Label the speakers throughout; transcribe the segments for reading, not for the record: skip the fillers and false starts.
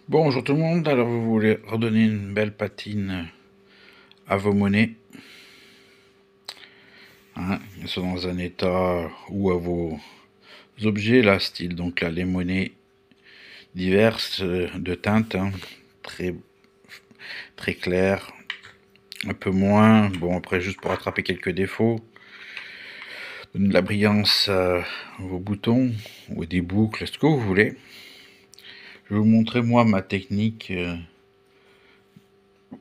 Speaker 1: Bonjour tout le monde, alors vous voulez redonner une belle patine à vos monnaies, hein, elles sont dans un état, ou à vos objets là, style donc là les monnaies diverses de teintes, hein, très, très claires, un peu moins, bon après juste pour rattraper quelques défauts, donner de la brillance à vos boutons, ou des boucles, ce que vous voulez. Je vais vous montrer moi ma technique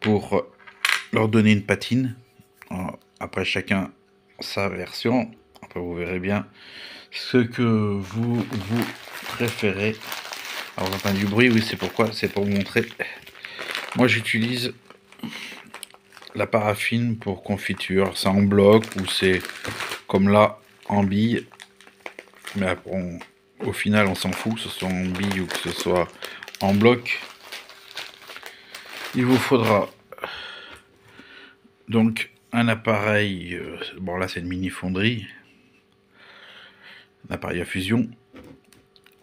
Speaker 1: pour leur donner une patine. Après chacun sa version, après vous verrez bien ce que vous préférez. Alors vous entendez du bruit, oui c'est pourquoi, c'est pour vous montrer. Moi j'utilise la paraffine pour confiture, c'est en bloc ou c'est comme là en bille, mais après, au final on s'en fout que ce soit en bille ou que ce soit en bloc. Il vous faudra donc un appareil, bon là c'est une mini fonderie, un appareil à fusion,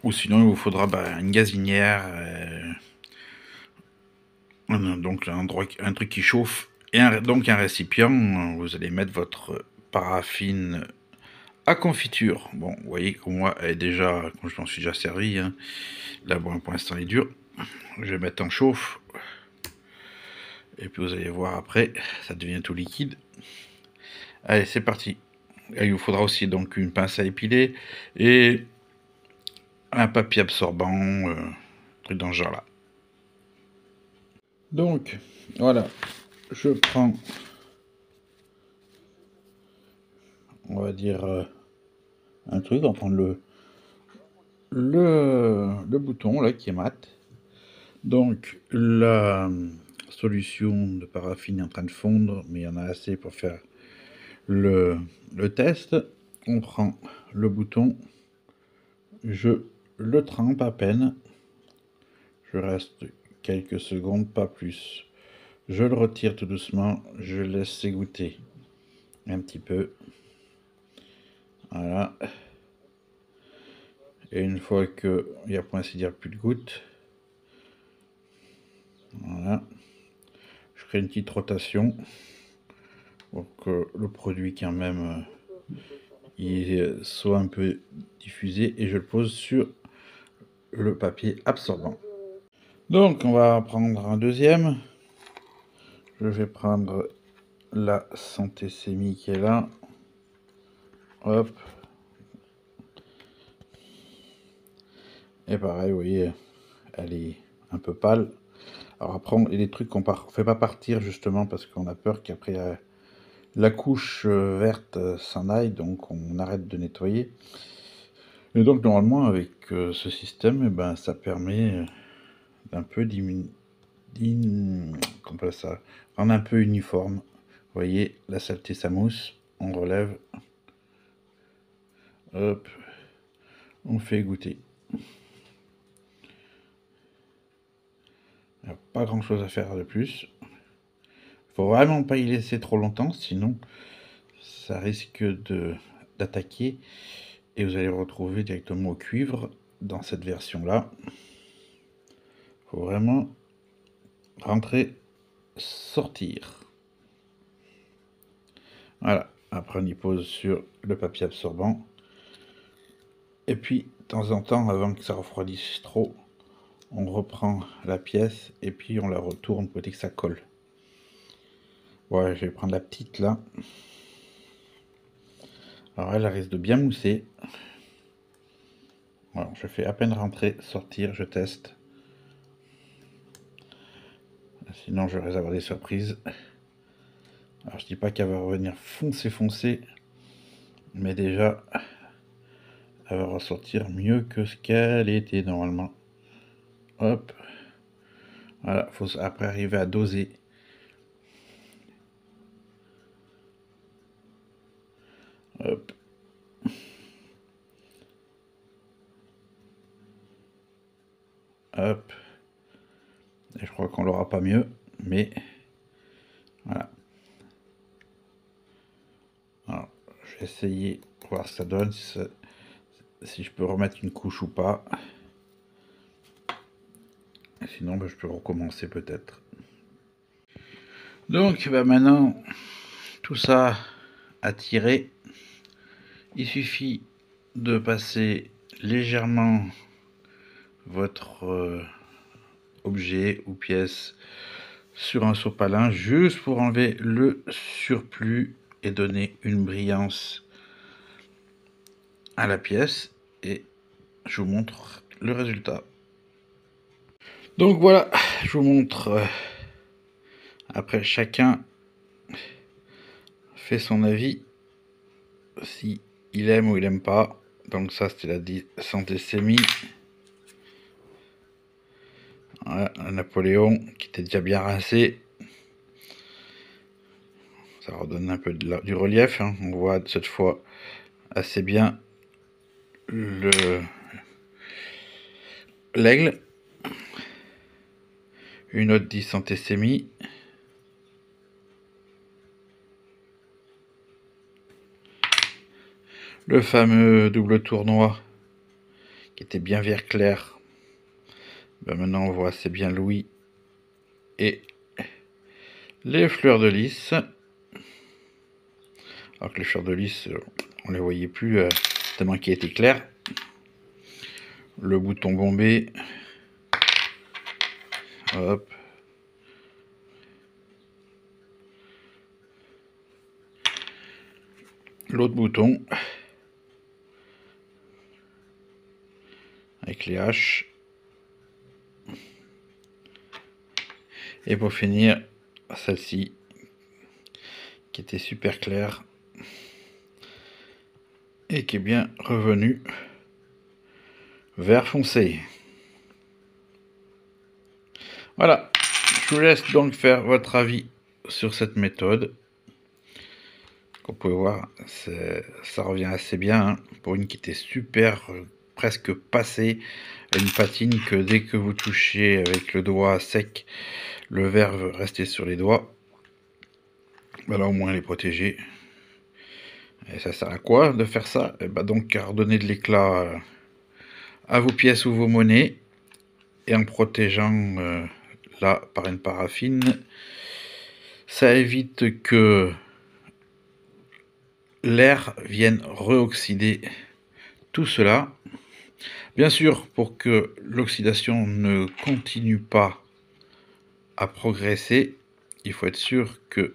Speaker 1: ou sinon il vous faudra une gazinière, donc un truc qui chauffe, et donc un récipient. Vous allez mettre votre paraffine à confiture. Bon, vous voyez que moi elle est déjà, quand je m'en suis déjà servi, hein. Là bon pour l'instant elle est dure. Je vais mettre en chauffe, et puis vous allez voir après, ça devient tout liquide. Allez, c'est parti. Et il vous faudra aussi donc une pince à épiler et un papier absorbant, truc dans ce genre là. Donc voilà, je prends, on va dire, un truc, on va prendre le bouton là qui est mat. Donc la solution de paraffine est en train de fondre, mais il y en a assez pour faire le test. On prend le bouton, je le trempe à peine, je reste quelques secondes, pas plus. Je le retire tout doucement, je laisse s'égoutter un petit peu. Voilà. Et une fois qu'il n'y a pour ainsi dire plus de gouttes, voilà, je ferai une petite rotation pour que le produit quand même il soit un peu diffusé, et je le pose sur le papier absorbant. Donc on va prendre un deuxième. Je vais prendre la Santé Semi qui est là. Hop. Et pareil, vous voyez, elle est un peu pâle. Alors après, il y a des trucs qu'on ne fait pas partir justement parce qu'on a peur qu'après la couche verte s'en aille, donc on arrête de nettoyer. Et donc normalement avec ce système, eh ben, ça permet d'un peu ça, rendre un peu uniforme. Vous voyez, la saleté s'amousse, on relève, hop, on fait goûter. Il n'y a pas grand chose à faire de plus. Il faut vraiment pas y laisser trop longtemps, sinon ça risque d'attaquer et vous allez retrouver directement au cuivre dans cette version là. Il faut vraiment rentrer, sortir. Voilà, après on y pose sur le papier absorbant, et puis de temps en temps, avant que ça refroidisse trop, on reprend la pièce et puis on la retourne pour que ça colle. Voilà, je vais prendre la petite là. Alors elle risque de bien mousser. Voilà, je fais à peine rentrer, sortir, je teste. Sinon je vais avoir des surprises. Alors je dis pas qu'elle va revenir foncé, mais déjà elle va ressortir mieux que ce qu'elle était normalement. Hop. Voilà, faut après arriver à doser. Hop. Hop. Et je crois qu'on l'aura pas mieux, mais voilà. Alors, je vais essayer de voir ce que ça donne, si je peux remettre une couche ou pas. Sinon, je peux recommencer peut-être. Donc, maintenant, tout ça à tirer. Il suffit de passer légèrement votre objet ou pièce sur un sopalin juste pour enlever le surplus et donner une brillance à la pièce, et je vous montre le résultat. Donc voilà, je vous montre. Après, chacun fait son avis, si il aime ou il aime pas. Donc ça, c'était la santé semi. Voilà, un Napoléon qui était déjà bien rincé. Ça redonne un peu du relief, hein. On voit cette fois assez bien l'aigle. Une autre 10 centésémies. Le fameux double tournoi qui était bien vert clair. Ben maintenant on voit assez bien Louis et les fleurs de lys. Alors que les fleurs de lys, on les voyait plus tellement qu'il était clair. Le bouton bombé. Hop. L'autre bouton. Avec les haches. Et pour finir, celle-ci qui était super claire et qui est bien revenue vert foncé. Voilà, je vous laisse donc faire votre avis sur cette méthode. Comme vous pouvez voir, ça revient assez bien, hein, pour une qui était super, presque passée, une patine que dès que vous touchez avec le doigt sec, le verre veut rester sur les doigts. Là au moins elle est protégée. Et ça sert à quoi de faire ça? Et donc à redonner de l'éclat à vos pièces ou vos monnaies, et en protégeant là par une paraffine, ça évite que l'air vienne reoxyder tout cela. Bien sûr, pour que l'oxydation ne continue pas à progresser, il faut être sûr que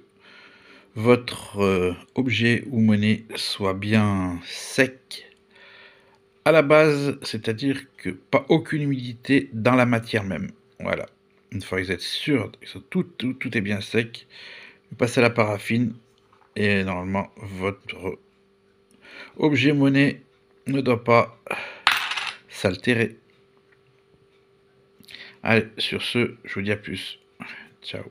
Speaker 1: votre objet ou monnaie soit bien sec à la base, c'est-à-dire que pas aucune humidité dans la matière même. Voilà. Une fois que vous êtes sûr que tout est bien sec, vous passez à la paraffine et normalement votre objet monnaie ne doit pas s'altérer. Allez, sur ce, je vous dis à plus. Ciao.